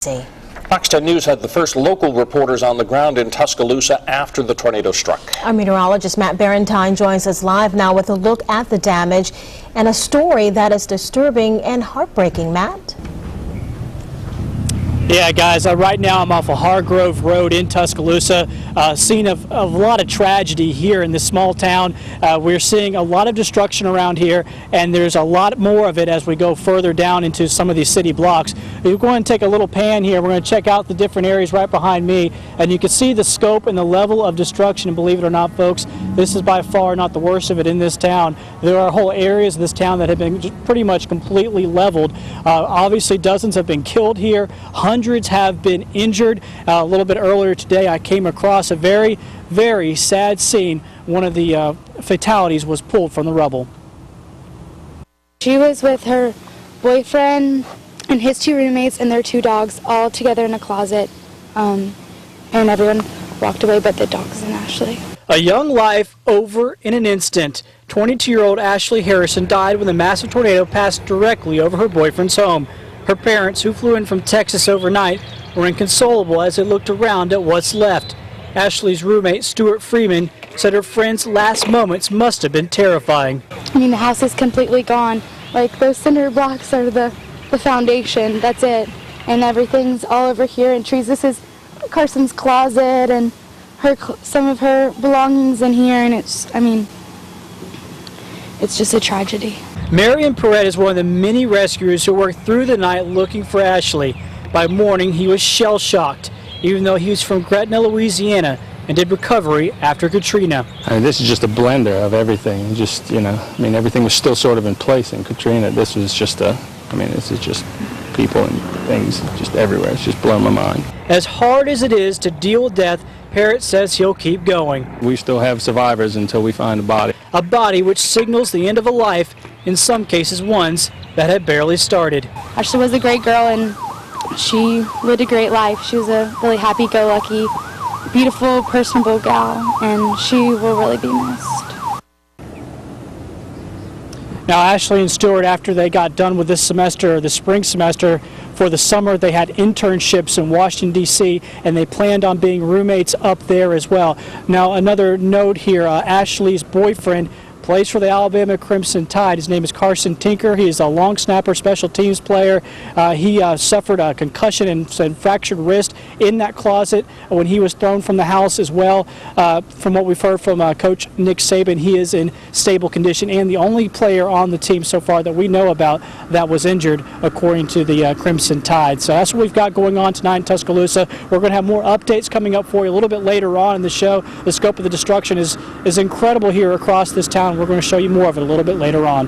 Fox 10 News had the first local reporters on the ground in Tuscaloosa after the tornado struck. Our meteorologist Matt Barentine joins us live now with a look at the damage and a story that is disturbing and heartbreaking. Matt? Yeah, guys, right now I'm off of Hargrove Road in Tuscaloosa, scene of a lot of tragedy here in this small town. We're seeing a lot of destruction around here, and there's a lot more of it as we go further down into some of these city blocks. We're going to take a little pan here. We're going to check out the different areas right behind me, and you can see the scope and the level of destruction. And believe it or not, folks, this is by far not the worst of it in this town. There are whole areas of this town that have been pretty much completely leveled. Obviously, dozens have been killed here. Hundreds have been injured. A little bit earlier today, I came across a very, very sad scene. One of the fatalities was pulled from the rubble. She was with her boyfriend and his two roommates and their two dogs all together in a closet, and everyone walked away but the dogs and Ashley. A young life over in an instant. 22-year-old Ashley Harrison died when a massive tornado passed directly over her boyfriend's home. Her parents, who flew in from Texas overnight, were inconsolable as they looked around at what's left. Ashley's roommate, Stuart Freeman, said her friend's last moments must have been terrifying. I mean, the house is completely gone. Like, those cinder blocks are the foundation, that's it. And everything's all over here in trees. This is Carson's closet and some of her belongings in here, and it's just a tragedy. Marian Perrette is one of the many rescuers who worked through the night looking for Ashley. By morning, he was shell-shocked, even though he was from Gretna, Louisiana, and did recovery after Katrina. I mean, this is just a blender of everything. Just, everything was still sort of in place in Katrina. This was just this is just people and things just everywhere. It's just blown my mind. As hard as it is to deal with death, Perrette says he'll keep going. We still have survivors until we find a body. A body which signals the end of a life, in some cases ones that had barely started. Ashley was a great girl, and she lived a great life. She was a really happy-go-lucky, beautiful, personable gal, and she will really be missed. Now, Ashley and Stuart, after they got done with this semester, the spring semester, for the summer, they had internships in Washington, D.C., and they planned on being roommates up there as well. Now, another note here, Ashley's boyfriend plays for the Alabama Crimson Tide. His name is Carson Tinker. He is a long snapper, special teams player. He suffered a concussion and fractured wrist in that closet when he was thrown from the house as well. From what we've heard from Coach Nick Saban, he is in stable condition and the only player on the team so far that we know about that was injured, according to the Crimson Tide. So that's what we've got going on tonight in Tuscaloosa. We're going to have more updates coming up for you a little bit later on in the show. The scope of the destruction is incredible here across this town. We're going to show you more of it a little bit later on.